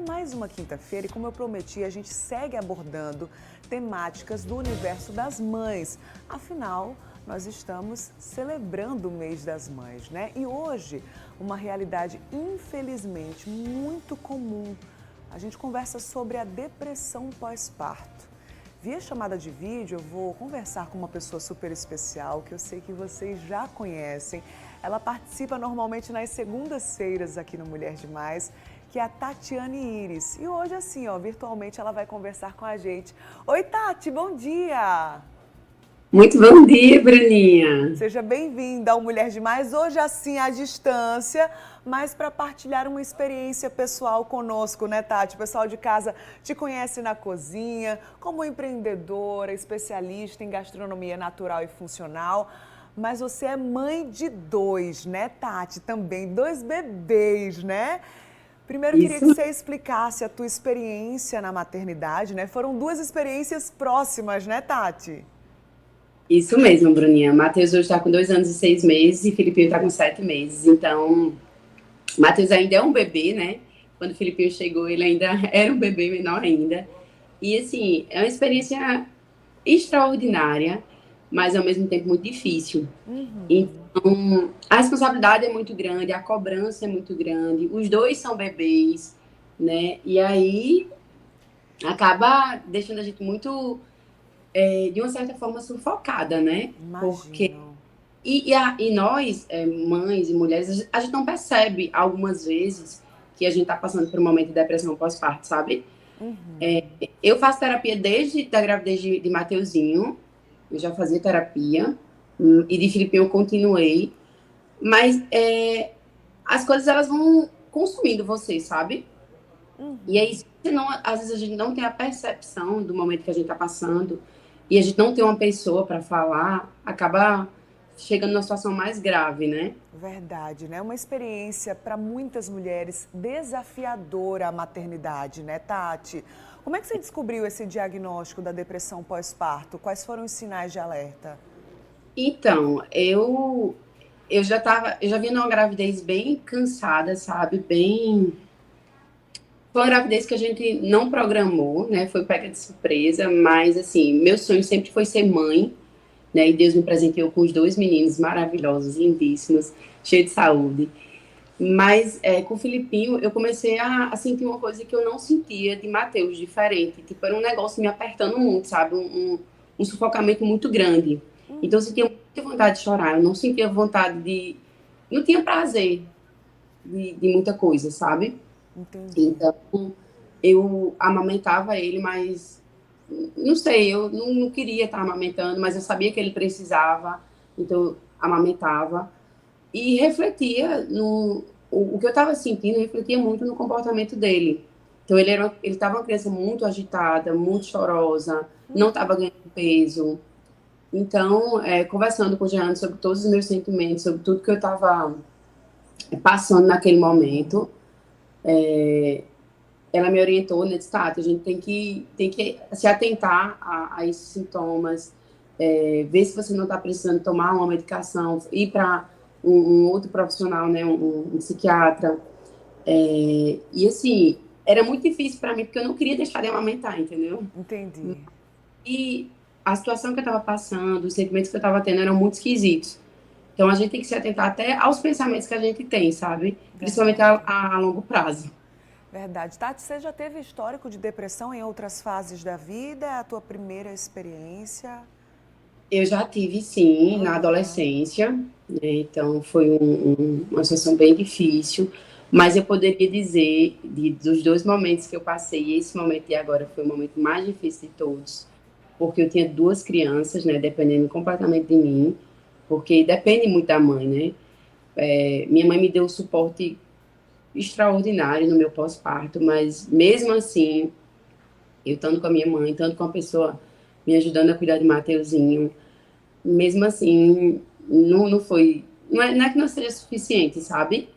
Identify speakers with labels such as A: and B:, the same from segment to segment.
A: mais uma quinta-feira e, como eu prometi, a gente segue abordando temáticas do universo das mães. Afinal, nós estamos celebrando o mês das mães, né? E hoje, uma realidade infelizmente muito comum. A gente conversa sobre a depressão pós-parto. Via chamada de vídeo, eu vou conversar com uma pessoa super especial que eu sei que vocês já conhecem. Ela participa normalmente nas segundas-feiras aqui no Mulher Demais, que é a Tatiane Iris. E hoje, assim, ó, virtualmente ela vai conversar com a gente. Oi, Tati, bom dia!
B: Muito bom dia, Bruninha.
A: Seja bem-vinda ao Mulher Demais, hoje assim à distância, mas para partilhar uma experiência pessoal conosco, né, Tati? O pessoal de casa te conhece na cozinha, como empreendedora, especialista em gastronomia natural e funcional, mas você é mãe de dois, né, Tati? Também, dois bebês, né? Primeiro, eu queria que
B: Isso,
A: você explicasse a tua experiência na maternidade, né? Foram duas experiências próximas, né, Tati?
B: isso mesmo, Bruninha. Matheus hoje está com 2 anos e 6 meses e Filipinho está com 7 meses. Então, Matheus ainda é um bebê, né? Quando o Filipinho chegou, ele ainda era um bebê menor ainda. E, assim, é uma experiência extraordinária, mas ao mesmo tempo muito difícil.
A: Uhum.
B: Então, a responsabilidade é muito grande, a cobrança é muito grande, os dois são bebês, né? E aí acaba deixando a gente muito de uma certa forma, sufocada, né? Porque.
A: Imagino.
B: E nós, mães e mulheres, a gente não percebe algumas vezes que a gente está passando por um momento de depressão pós-parto, sabe?
A: Uhum.
B: Eu faço terapia desde a gravidez de Mateuzinho, eu já fazia terapia, e de Filipinho eu continuei, mas as coisas elas vão consumindo você, sabe? E aí,
A: Uhum.
B: às vezes a gente não tem a percepção do momento que a gente está passando e a gente não tem uma pessoa para falar, acaba chegando numa situação mais grave, né?
A: Verdade, né? Uma experiência para muitas mulheres desafiadora a maternidade, né, Tati? Como é que você descobriu esse diagnóstico da depressão pós-parto? Quais foram os sinais de alerta?
B: Então, eu já vinha numa gravidez bem cansada, sabe? Foi uma gravidez que a gente não programou, né? Foi pega de surpresa, mas assim, meu sonho sempre foi ser mãe, né? E Deus me presenteou com os dois meninos maravilhosos, lindíssimos, cheios de saúde. Mas com o Filipinho, eu comecei a sentir uma coisa que eu não sentia de Matheus, diferente. Tipo, era um negócio me apertando muito, sabe? Um sufocamento muito grande. Então, eu sentia muita vontade de chorar. Eu não sentia vontade de. Não tinha prazer de muita coisa, sabe?
A: Entendi.
B: Então, eu amamentava ele, mas. Não sei, eu não queria estar amamentando, mas eu sabia que ele precisava. Então, eu amamentava e refletia no o que eu estava sentindo, refletia muito no comportamento dele. Então ele estava uma criança muito agitada, muito chorosa, não estava ganhando peso. Então, conversando com o Jean sobre todos os meus sentimentos, sobre tudo que eu estava passando naquele momento, ela me orientou, né, disse, Tati, a gente tem que se atentar a esses sintomas, ver se você não está precisando tomar uma medicação, ir para um outro profissional, né, um psiquiatra. E assim, era muito difícil para mim, porque eu não queria deixar de amamentar, entendeu?
A: Entendi.
B: E a situação que eu estava passando, os sentimentos que eu estava tendo eram muito esquisitos. Então a gente tem que se atentar até aos pensamentos que a gente tem, sabe? Principalmente
A: Verdade.
B: a longo prazo.
A: Verdade. Tati, você já teve histórico de depressão em outras fases da vida? É a tua primeira experiência?
B: Eu já tive, sim, na
A: Aham.
B: adolescência, né? Então foi uma situação bem difícil, mas eu poderia dizer, dos dois momentos que eu passei, esse momento de agora foi o momento mais difícil de todos, porque eu tinha duas crianças, né, dependendo completamente de mim, porque depende muito da mãe, né? Minha mãe me deu um suporte extraordinário no meu pós-parto, mas mesmo assim, eu estando com a minha mãe, tanto com a pessoa me ajudando a cuidar de Mateuzinho, mesmo assim, não foi. Não é que não seja suficiente, sabe?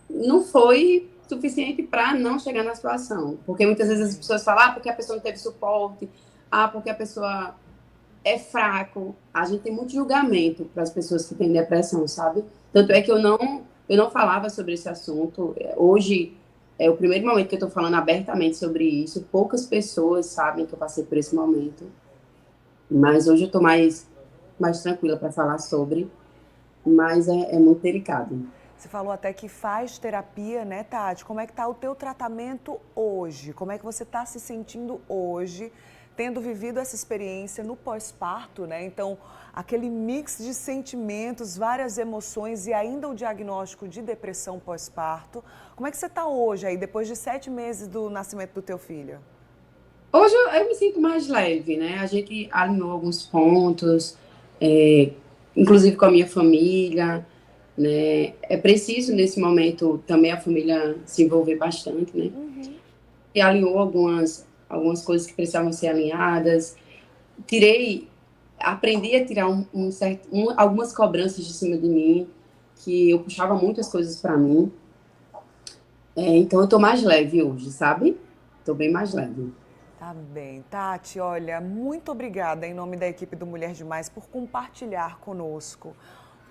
B: Não foi suficiente para não chegar na situação. Porque muitas vezes as
A: Entendi.
B: pessoas falam, porque a pessoa não teve suporte, porque a pessoa é fraco. A gente tem muito julgamento para as pessoas que têm depressão, sabe? Tanto é que eu não falava sobre esse assunto. Hoje, É o primeiro momento que eu estou falando abertamente sobre isso. Poucas pessoas sabem que eu passei por esse momento, mas hoje eu estou mais tranquila para falar sobre, mas é muito delicado.
A: Você falou até que faz terapia, né, Tati? Como é que tá o teu tratamento hoje? Como é que você está se sentindo hoje, tendo vivido essa experiência no pós-parto, né? Então, aquele mix de sentimentos, várias emoções e ainda o diagnóstico de depressão pós-parto. Como é que você está hoje aí, depois de 7 meses do nascimento do teu filho?
B: Hoje eu me sinto mais leve, né? A gente alinhou alguns pontos, é, inclusive com a minha família, né? É preciso, nesse momento, também a família se envolver bastante, né? E alinhou algumas coisas que precisavam ser alinhadas. Tirei, aprendi a tirar algumas cobranças de cima de mim, que eu puxava muitas coisas para mim. Então eu tô mais leve hoje, sabe? Tô bem mais leve.
A: Tá bem. Tati, olha, muito obrigada em nome da equipe do Mulher Demais por compartilhar conosco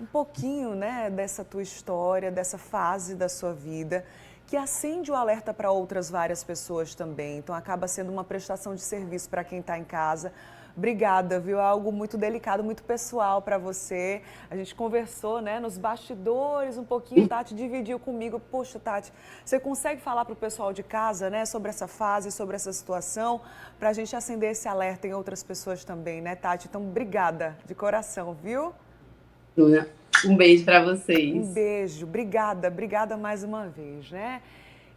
A: um pouquinho, né, dessa tua história, dessa fase da sua vida, que acende o alerta para outras várias pessoas também. Então acaba sendo uma prestação de serviço para quem está em casa. Obrigada, viu? É algo muito delicado, muito pessoal para você. A gente conversou, né, nos bastidores um pouquinho, Tati dividiu comigo. Poxa, Tati, você consegue falar para o pessoal de casa, né, sobre essa fase, sobre essa situação, para a gente acender esse alerta em outras pessoas também, né, Tati? Então, obrigada de coração, viu?
B: Bruna, um beijo para
A: Um
B: vocês.
A: beijo, obrigada mais uma vez, né?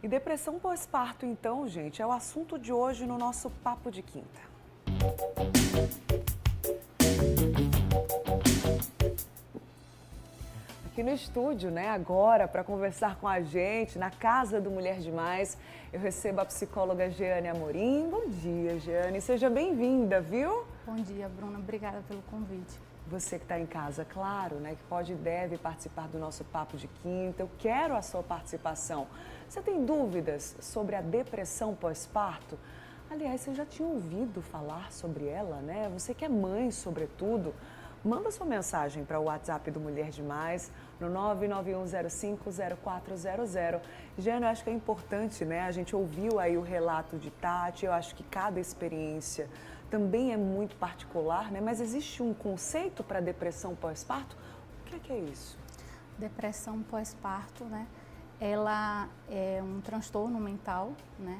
A: E depressão pós-parto, então, gente, é o assunto de hoje no nosso Papo de Quinta. Aqui no estúdio, né, agora, para conversar com a gente, na Casa do Mulher Demais, eu recebo a psicóloga Jeane Amorim. Bom dia, Jeane, seja bem-vinda, viu?
C: Bom dia, Bruna. Obrigada pelo convite.
A: Você que está em casa, claro, né, que pode e deve participar do nosso Papo de Quinta. Eu quero a sua participação. Você tem dúvidas sobre a depressão pós-parto? Aliás, você já tinha ouvido falar sobre ela, né? Você que é mãe, sobretudo, manda sua mensagem para o WhatsApp do Mulher Demais, no 991050400. Jane, eu acho que é importante, né? A gente ouviu aí o relato de Tati, eu acho que cada experiência também é muito particular, né? Mas existe um conceito para depressão pós-parto? O que é isso?
C: Depressão pós-parto, né? Ela é um transtorno mental, né?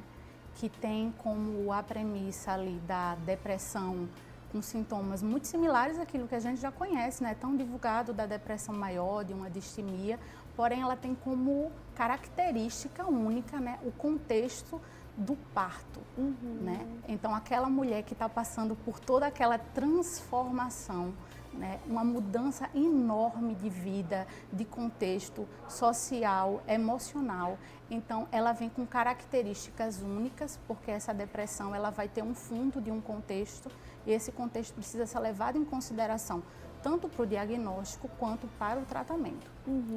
C: Que tem como a premissa ali da depressão com sintomas muito similares àquilo que a gente já conhece, né? Tão divulgado da depressão maior, de uma distimia, porém ela tem como característica única, né, o contexto do parto, né? Então aquela mulher que está passando por toda aquela transformação, né, uma mudança enorme de vida, de contexto social, emocional. Então, ela vem com características únicas, porque essa depressão ela vai ter um fundo de um contexto e esse contexto precisa ser levado em consideração tanto para o diagnóstico quanto para o tratamento.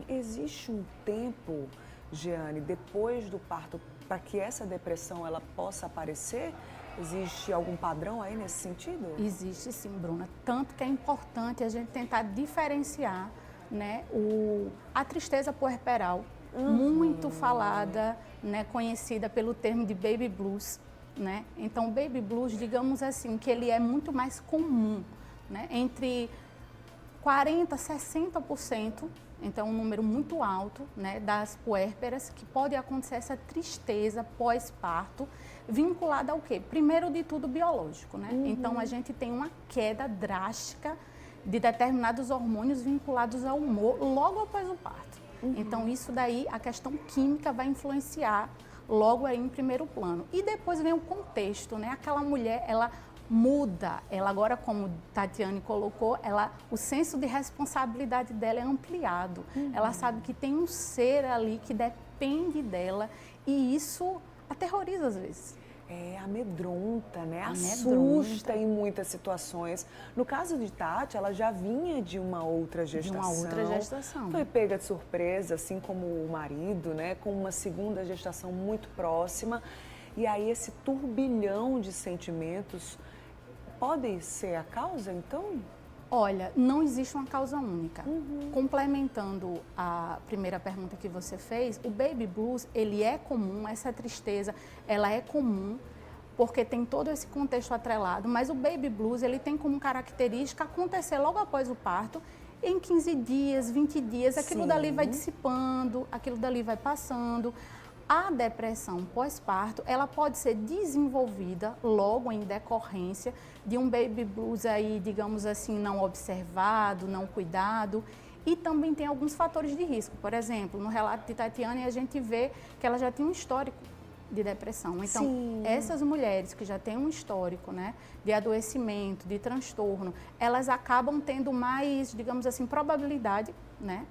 A: Existe um tempo, Jeane, depois do parto, para que essa depressão ela possa aparecer? Existe algum padrão aí nesse sentido?
C: Existe sim, Bruna. Tanto que é importante a gente tentar diferenciar, né, a tristeza puerperal, muito falada, né, conhecida pelo termo de baby blues, né? Então, o baby blues, digamos assim, que ele é muito mais comum, né, entre 40% a 60%, então um número muito alto, né, das puérperas, que pode acontecer essa tristeza pós-parto, vinculada ao quê? Primeiro de tudo, biológico, né? Então a gente tem uma queda drástica de determinados hormônios vinculados ao humor logo após o parto. Então isso daí, a questão química vai influenciar logo aí em primeiro plano. E depois vem o contexto, né? Aquela mulher, ela muda, ela agora, como Tatiane colocou, o senso de responsabilidade dela é ampliado. Ela sabe que tem um ser ali que depende dela e isso aterroriza às vezes.
A: Amedronta, né?
C: Amedronta.
A: Assusta em muitas situações. No caso de Tati, ela já vinha de uma outra gestação.
C: De uma outra gestação.
A: Foi pega de surpresa, assim como o marido, né? Com uma segunda gestação muito próxima. E aí esse turbilhão de sentimentos pode ser a causa, então?
C: Olha, não existe uma causa única. Complementando a primeira pergunta que você fez, o baby blues, ele é comum, essa tristeza, ela é comum, porque tem todo esse contexto atrelado, mas o baby blues, ele tem como característica acontecer logo após o parto, em 15 dias, 20 dias, aquilo dali vai dissipando, aquilo dali vai passando. A depressão pós-parto, ela pode ser desenvolvida logo em decorrência de um baby blues aí, digamos assim, não observado, não cuidado. E também tem alguns fatores de risco. Por exemplo, no relato de Tatiane, a gente vê que ela já tinha um histórico de depressão. Então, essas mulheres que já têm um histórico, né, de adoecimento, de transtorno, elas acabam tendo mais, digamos assim, probabilidade, né,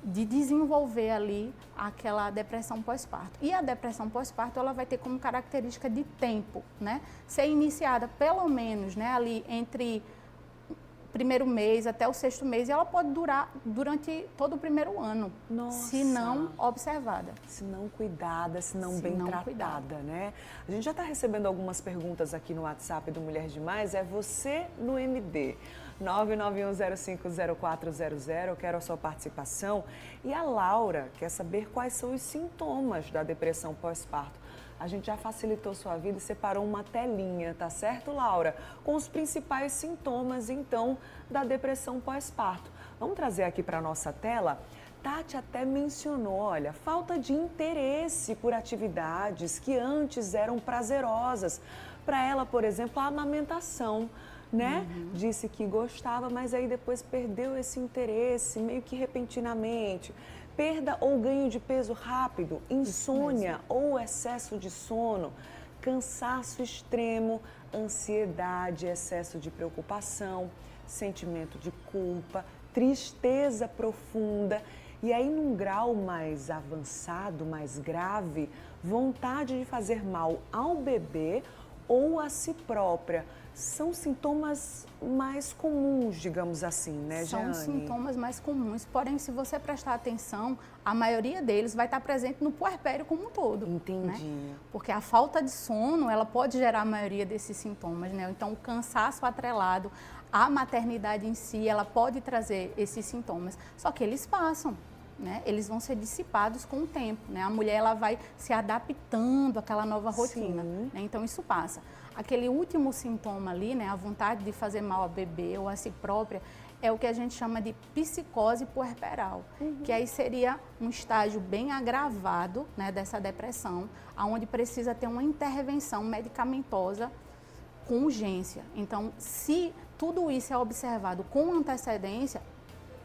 C: de desenvolver ali aquela depressão pós-parto. E a depressão pós-parto, ela vai ter como característica de tempo, né, ser iniciada pelo menos, né, ali entre primeiro mês até o 6º mês, e ela pode durar durante todo o primeiro ano, se não observada.
A: Se não cuidada, se não bem tratada, né? A gente já está recebendo algumas perguntas aqui no WhatsApp do Mulher Demais, é você no MD. 991050400, eu quero a sua participação. E a Laura quer saber quais são os sintomas da depressão pós-parto. A gente já facilitou sua vida e separou uma telinha, tá certo, Laura? Com os principais sintomas, então, da depressão pós-parto. Vamos trazer aqui para a nossa tela? Tati até mencionou, olha, falta de interesse por atividades que antes eram prazerosas. Para ela, por exemplo, a amamentação, né? Disse que gostava, mas aí depois perdeu esse interesse, meio que repentinamente. Perda ou ganho de peso rápido, insônia ou excesso de sono, cansaço extremo, ansiedade, excesso de preocupação, sentimento de culpa, tristeza profunda e aí num grau mais avançado, mais grave, vontade de fazer mal ao bebê ou a si própria. São sintomas mais comuns, digamos assim, né, Jeane?
C: São sintomas mais comuns, porém, se você prestar atenção, a maioria deles vai estar presente no puerpério como um todo.
A: Entendi.
C: Né? Porque a falta de sono, ela pode gerar a maioria desses sintomas, né? Então, o cansaço atrelado à maternidade em si, ela pode trazer esses sintomas, só que eles passam. Né? Eles vão ser dissipados com o tempo, né? A mulher ela vai se adaptando àquela nova rotina, né? Então isso passa. Aquele último sintoma ali, né? A vontade de fazer mal ao bebê ou a si própria, é o que a gente chama de psicose puerperal, que aí seria um estágio bem agravado, né, dessa depressão, onde precisa ter uma intervenção medicamentosa com urgência. Então, se tudo isso é observado com antecedência,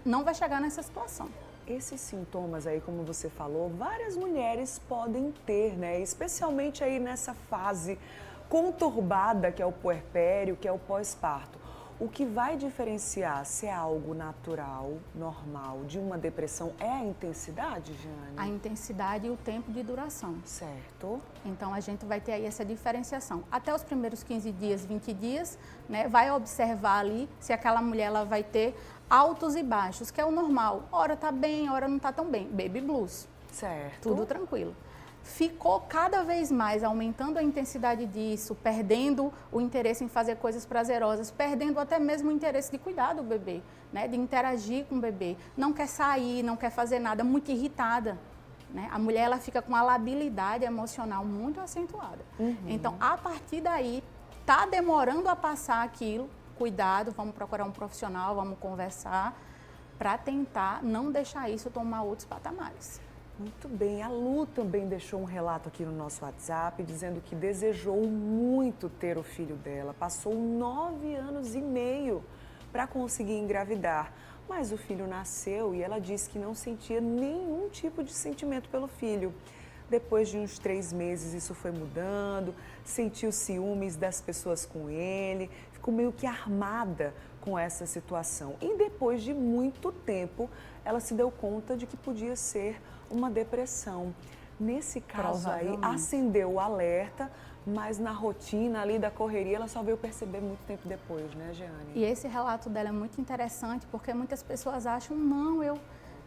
C: não vai chegar nessa situação.
A: Esses sintomas aí, como você falou, várias mulheres podem ter, né? Especialmente aí nessa fase conturbada que é o puerpério, que é o pós-parto. O que vai diferenciar se é algo natural, normal, de uma depressão é a intensidade, Jeane?
C: A intensidade e o tempo de duração.
A: Certo.
C: Então, a gente vai ter aí essa diferenciação. Até os primeiros 15 dias, 20 dias, né, vai observar ali se aquela mulher ela vai ter altos e baixos, que é o normal. Hora tá bem, hora não tá tão bem. Baby blues.
A: Certo.
C: Tudo tranquilo. Ficou cada vez mais aumentando a intensidade disso, perdendo o interesse em fazer coisas prazerosas, perdendo até mesmo o interesse de cuidar do bebê, né, de interagir com o bebê. Não quer sair, não quer fazer nada, muito irritada. Né? A mulher ela fica com a labilidade emocional muito acentuada. Então, a partir daí, tá demorando a passar aquilo, cuidado, vamos procurar um profissional, vamos conversar, para tentar não deixar isso tomar outros patamares.
A: Muito bem, a Lu também deixou um relato aqui no nosso WhatsApp, dizendo que desejou muito ter o filho dela. Passou 9 anos e meio para conseguir engravidar, mas o filho nasceu e ela disse que não sentia nenhum tipo de sentimento pelo filho. Depois de uns 3 meses isso foi mudando, sentiu ciúmes das pessoas com ele, ficou meio que armada com essa situação. E depois de muito tempo, ela se deu conta de que podia ser uma depressão. Nesse caso aí, acendeu o alerta, mas na rotina ali da correria, ela só veio perceber muito tempo depois, né, Jeane?
C: E esse relato dela é muito interessante, porque muitas pessoas acham, não,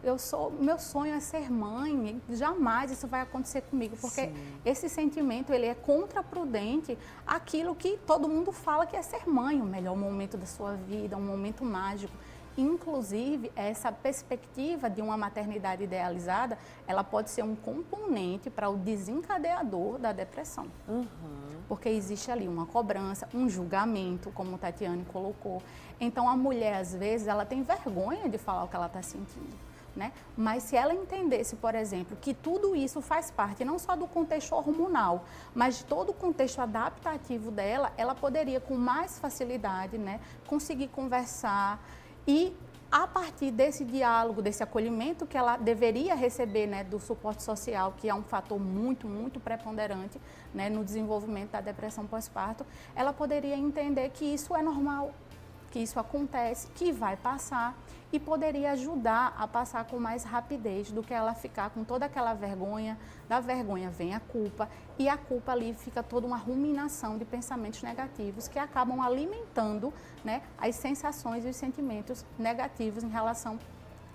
C: meu sonho é ser mãe, jamais isso vai acontecer comigo, porque
A: Sim.
C: esse sentimento ele é contraprudente àquilo que todo mundo fala que é ser mãe, o melhor momento da sua vida, um momento mágico. Inclusive, essa perspectiva de uma maternidade idealizada, ela pode ser um componente para o desencadeador da depressão. Porque existe ali uma cobrança, um julgamento, como a Tatiane colocou. Então, a mulher, às vezes, ela tem vergonha de falar o que ela está sentindo, né? Mas se ela entendesse, por exemplo, que tudo isso faz parte não só do contexto hormonal, mas de todo o contexto adaptativo dela, ela poderia, com mais facilidade, né, conseguir conversar. E a partir desse diálogo, desse acolhimento que ela deveria receber, né, do suporte social, que é um fator muito, muito preponderante, né, no desenvolvimento da depressão pós-parto, ela poderia entender que isso é normal, que isso acontece, que vai passar e poderia ajudar a passar com mais rapidez do que ela ficar com toda aquela vergonha. Da vergonha vem a culpa e a culpa ali fica toda uma ruminação de pensamentos negativos que acabam alimentando, né, as sensações e os sentimentos negativos em relação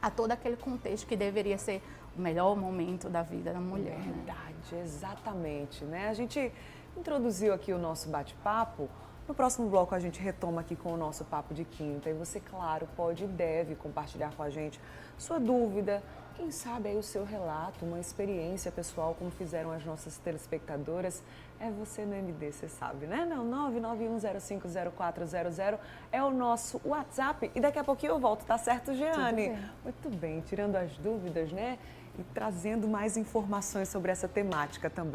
C: a todo aquele contexto que deveria ser o melhor momento da vida da mulher.
A: Verdade, exatamente, né? A gente introduziu aqui o nosso bate-papo. No próximo bloco a gente retoma aqui com o nosso papo de quinta e você, claro, pode e deve compartilhar com a gente sua dúvida, quem sabe aí o seu relato, uma experiência pessoal como fizeram as nossas telespectadoras. É você no MD, você sabe, né? Não, 991050400 é o nosso WhatsApp e daqui a pouquinho eu volto, tá certo, Jeane? Muito bem, tirando as dúvidas, né? E trazendo mais informações sobre essa temática também.